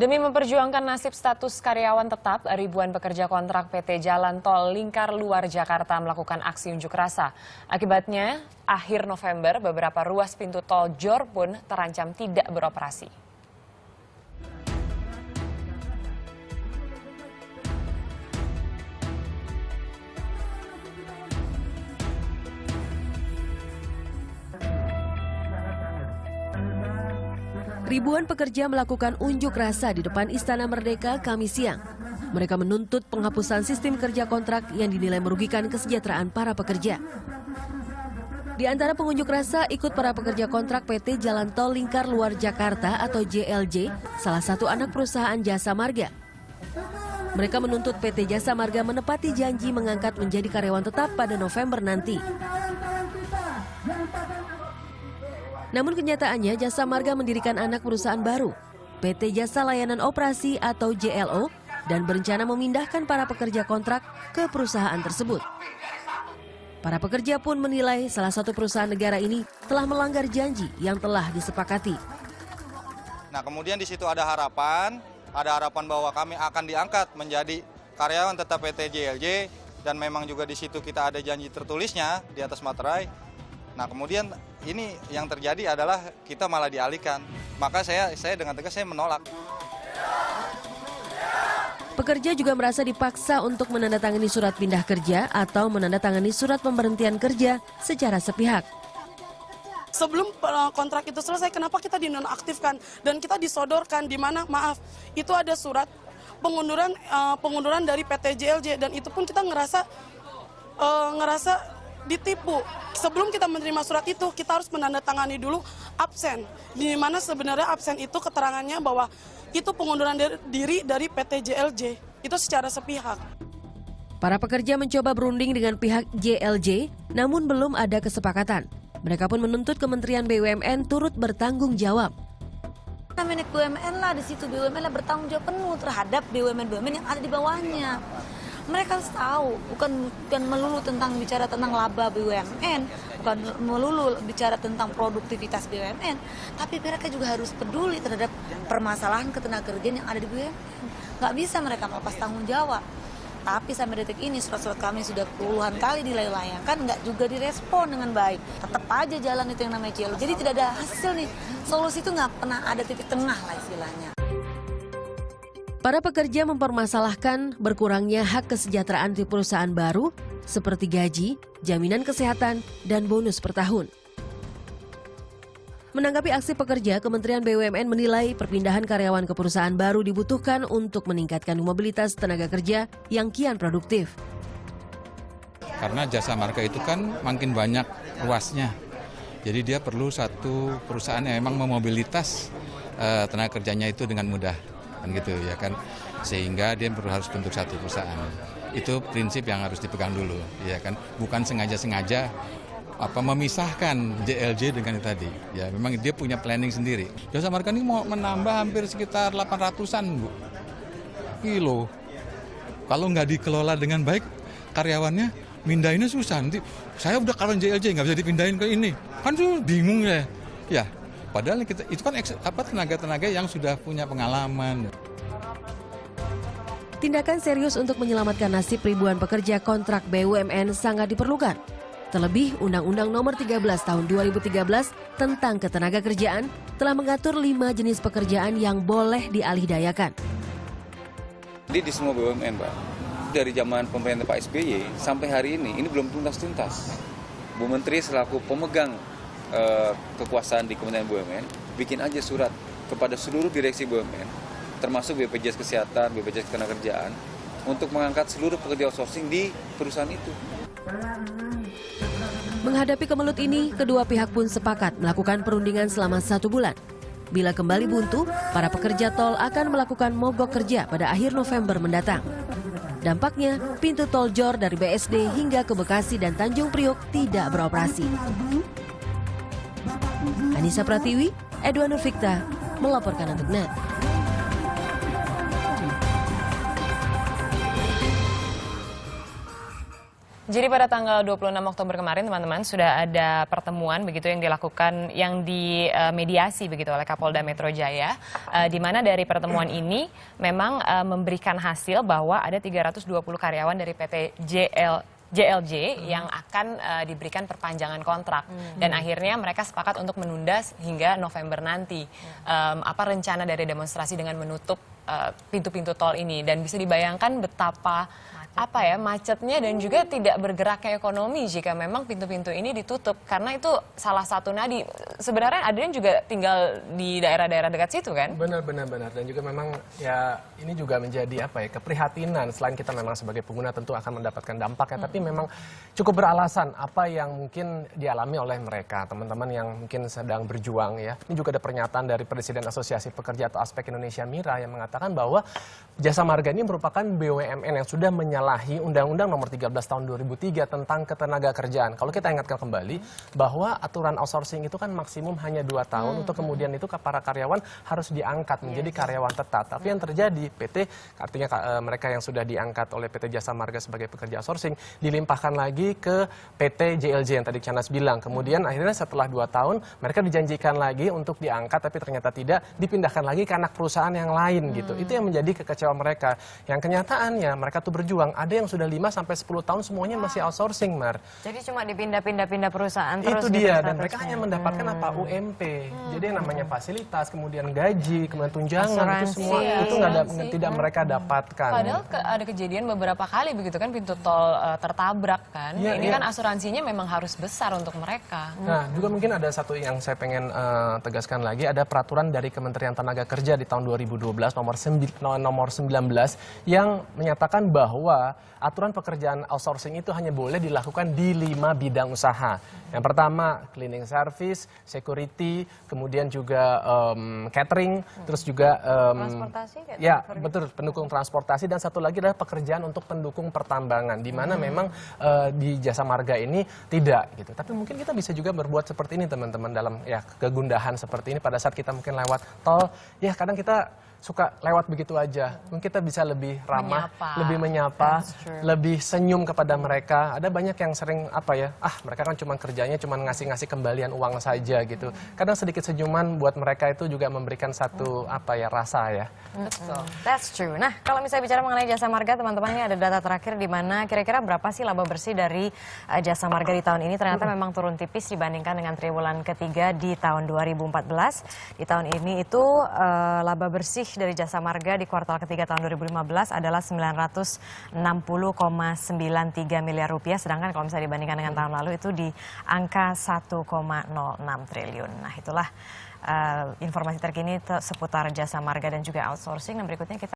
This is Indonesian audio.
Demi memperjuangkan nasib status karyawan tetap, ribuan pekerja kontrak PT Jalan Tol Lingkar Luar Jakarta melakukan aksi unjuk rasa. Akibatnya, akhir November beberapa ruas pintu tol JOR pun terancam tidak beroperasi. Ribuan pekerja melakukan unjuk rasa di depan Istana Merdeka Kamis siang. Mereka menuntut penghapusan sistem kerja kontrak yang dinilai merugikan kesejahteraan para pekerja. Di antara pengunjuk rasa ikut para pekerja kontrak PT Jalan Tol Lingkar Luar Jakarta atau JLJ, salah satu anak perusahaan Jasa Marga. Mereka menuntut PT Jasa Marga menepati janji mengangkat menjadi karyawan tetap pada November nanti. Namun kenyataannya Jasa Marga mendirikan anak perusahaan baru, PT Jasa Layanan Operasi atau JLO, dan berencana memindahkan para pekerja kontrak ke perusahaan tersebut. Para pekerja pun menilai salah satu perusahaan negara ini telah melanggar janji yang telah disepakati. Nah, kemudian di situ ada harapan bahwa kami akan diangkat menjadi karyawan tetap PT JLJ, dan memang juga di situ kita ada janji tertulisnya di atas materai. Nah, kemudian ini yang terjadi adalah kita malah dialihkan. Maka saya dengan tegas saya menolak. Pekerja juga merasa dipaksa untuk menandatangani surat pindah kerja atau menandatangani surat pemberhentian kerja secara sepihak. Sebelum kontrak itu selesai, kenapa kita dinonaktifkan dan kita disodorkan di mana, maaf, itu ada surat pengunduran dari PT JLJ, dan itu pun kita ngerasa ditipu. Sebelum kita menerima surat itu, kita harus menandatangani dulu absen. Di mana sebenarnya absen itu keterangannya bahwa itu pengunduran diri dari PT JLJ. Itu secara sepihak. Para pekerja mencoba berunding dengan pihak JLJ, namun belum ada kesepakatan. Mereka pun menuntut Kementerian BUMN turut bertanggung jawab. Milik BUMN lah, di situ BUMN lah bertanggung jawab penuh terhadap BUMN yang ada di bawahnya. Mereka harus tahu, bukan melulu tentang bicara tentang laba BUMN, bukan melulu bicara tentang produktivitas BUMN, tapi mereka juga harus peduli terhadap permasalahan ketenagakerjaan yang ada di BUMN. Nggak bisa mereka melepas tanggung jawab. Tapi sampai detik ini surat-surat kami sudah puluhan kali dilayangkan, nggak juga direspon dengan baik. Tetap aja jalan itu yang namanya JLO. Jadi tidak ada hasil nih, solusi itu nggak pernah ada titik tengah lah istilahnya. Para pekerja mempermasalahkan berkurangnya hak kesejahteraan di perusahaan baru seperti gaji, jaminan kesehatan, dan bonus per tahun. Menanggapi aksi pekerja, Kementerian BUMN menilai perpindahan karyawan ke perusahaan baru dibutuhkan untuk meningkatkan mobilitas tenaga kerja yang kian produktif. Karena Jasa Marga itu kan makin banyak ruasnya, jadi dia perlu satu perusahaan yang memang memobilitas tenaga kerjanya itu dengan mudah. Kan gitu ya kan, sehingga dia harus bentuk satu perusahaan. Itu prinsip yang harus dipegang dulu, ya kan, bukan sengaja memisahkan JLJ dengan itu tadi. Ya memang dia punya planning sendiri. Jasa Marga ini mau menambah hampir sekitar 800-an Bu kilo. Kalau nggak dikelola dengan baik, karyawannya mindahinnya susah. Nanti saya udah karyawan JLJ nggak bisa dipindahin ke ini, kan tuh bingung ya. Ya. Padahal itu kan tenaga-tenaga yang sudah punya pengalaman. Tindakan serius untuk menyelamatkan nasib ribuan pekerja kontrak BUMN sangat diperlukan. Terlebih, Undang-Undang Nomor 13 Tahun 2013 tentang Ketenagakerjaan telah mengatur 5 jenis pekerjaan yang boleh dialihdayakan. Jadi di semua BUMN, Pak, dari zaman pemerintah Pak SBY sampai hari ini belum tuntas-tuntas. Bu Menteri selaku pemegang kekuasaan di Kementerian BUMN bikin aja surat kepada seluruh direksi BUMN, termasuk BPJS Kesehatan, BPJS Ketenagakerjaan, untuk mengangkat seluruh pekerja outsourcing di perusahaan itu. Menghadapi kemelut ini, kedua pihak pun sepakat melakukan perundingan selama 1 bulan. Bila kembali buntu, para pekerja tol akan melakukan mogok kerja pada akhir November mendatang. Dampaknya, pintu tol JOR dari BSD hingga ke Bekasi dan Tanjung Priok tidak beroperasi. Anissa Pratiwi, Edwan Nurfikta, melaporkan untuk NET. Jadi pada tanggal 26 Oktober kemarin teman-teman sudah ada pertemuan begitu yang dilakukan yang dimediasi begitu oleh Kapolda Metro Jaya, di mana dari pertemuan ini memang memberikan hasil bahwa ada 320 karyawan dari PT JLJ yang akan diberikan perpanjangan kontrak dan akhirnya mereka sepakat untuk menunda hingga November nanti apa rencana dari demonstrasi dengan menutup pintu-pintu tol ini, dan bisa dibayangkan betapa macetnya dan juga tidak bergeraknya ekonomi jika memang pintu-pintu ini ditutup, karena itu salah satu nadi. Sebenarnya Adrian juga tinggal di daerah-daerah dekat situ kan? Benar, dan juga memang ya ini juga menjadi keprihatinan. Selain kita memang sebagai pengguna tentu akan mendapatkan dampaknya, tapi memang cukup beralasan apa yang mungkin dialami oleh mereka, teman-teman yang mungkin sedang berjuang ya. Ini juga ada pernyataan dari Presiden Asosiasi Pekerja atau Aspek Indonesia Mira yang mengatakan bahwa Jasa Marga ini merupakan BUMN yang sudah menyalahi Undang-Undang Nomor 13 Tahun 2003 tentang Ketenagakerjaan. Kalau kita ingatkan kembali bahwa aturan outsourcing itu kan maksimum hanya 2 tahun untuk kemudian itu para karyawan harus diangkat menjadi karyawan tetap. Tapi yang terjadi PT, artinya mereka yang sudah diangkat oleh PT Jasa Marga sebagai pekerja outsourcing dilimpahkan lagi ke PT JLJ yang tadi Canas bilang. Kemudian akhirnya setelah 2 tahun mereka dijanjikan lagi untuk diangkat, tapi ternyata tidak, dipindahkan lagi ke anak perusahaan yang lain gitu. Itu yang menjadi kekecewaan mereka. Yang kenyataannya mereka tuh berjuang, ada yang sudah 5-10 tahun semuanya masih outsourcing, Mar. Jadi cuma dipindah-pindah perusahaan terus. Itu dia, dan mereka hanya mendapatkan UMP. Jadi yang namanya fasilitas, kemudian gaji, kemudian tunjangan, Asuransi, itu semua itu tidak mereka dapatkan. Padahal ada kejadian beberapa kali begitu kan, pintu tol tertabrak kan. Ini kan asuransinya memang harus besar untuk mereka. Nah, juga mungkin ada satu yang saya pengen tegaskan lagi, ada peraturan dari Kementerian Tenaga Kerja di tahun 2012 nomor 19 yang menyatakan bahwa aturan pekerjaan outsourcing itu hanya boleh dilakukan di 5 bidang usaha. Yang pertama cleaning service, security, kemudian juga catering, terus juga transportasi. Ya, betul, pendukung transportasi, dan satu lagi adalah pekerjaan untuk pendukung pertambangan, di mana memang di Jasa Marga ini tidak gitu. Tapi mungkin kita bisa juga berbuat seperti ini teman-teman, dalam kegundahan seperti ini pada saat kita mungkin lewat tol, ya kadang kita suka lewat begitu aja. Mungkin kita bisa lebih ramah, lebih menyapa, lebih senyum kepada mereka. Ada banyak yang sering mereka kan cuma kerjanya cuma ngasih-ngasih kembalian uang saja gitu. Kadang sedikit senyuman buat mereka itu juga memberikan satu rasa ya. Betul. That's true. Nah, kalau misalnya bicara mengenai Jasa Marga, teman-teman, ini ada data terakhir di mana kira-kira berapa sih laba bersih dari Jasa Marga di tahun ini. Ternyata memang turun tipis dibandingkan dengan triwulan ketiga di tahun 2014. Di tahun ini itu laba bersih dari Jasa Marga di kuartal ketiga tahun 2015 adalah 960,93 miliar rupiah, sedangkan kalau misalnya dibandingkan dengan tahun lalu itu di angka 1,06 triliun. Nah, itulah informasi terkini seputar Jasa Marga dan juga outsourcing. Dan berikutnya kita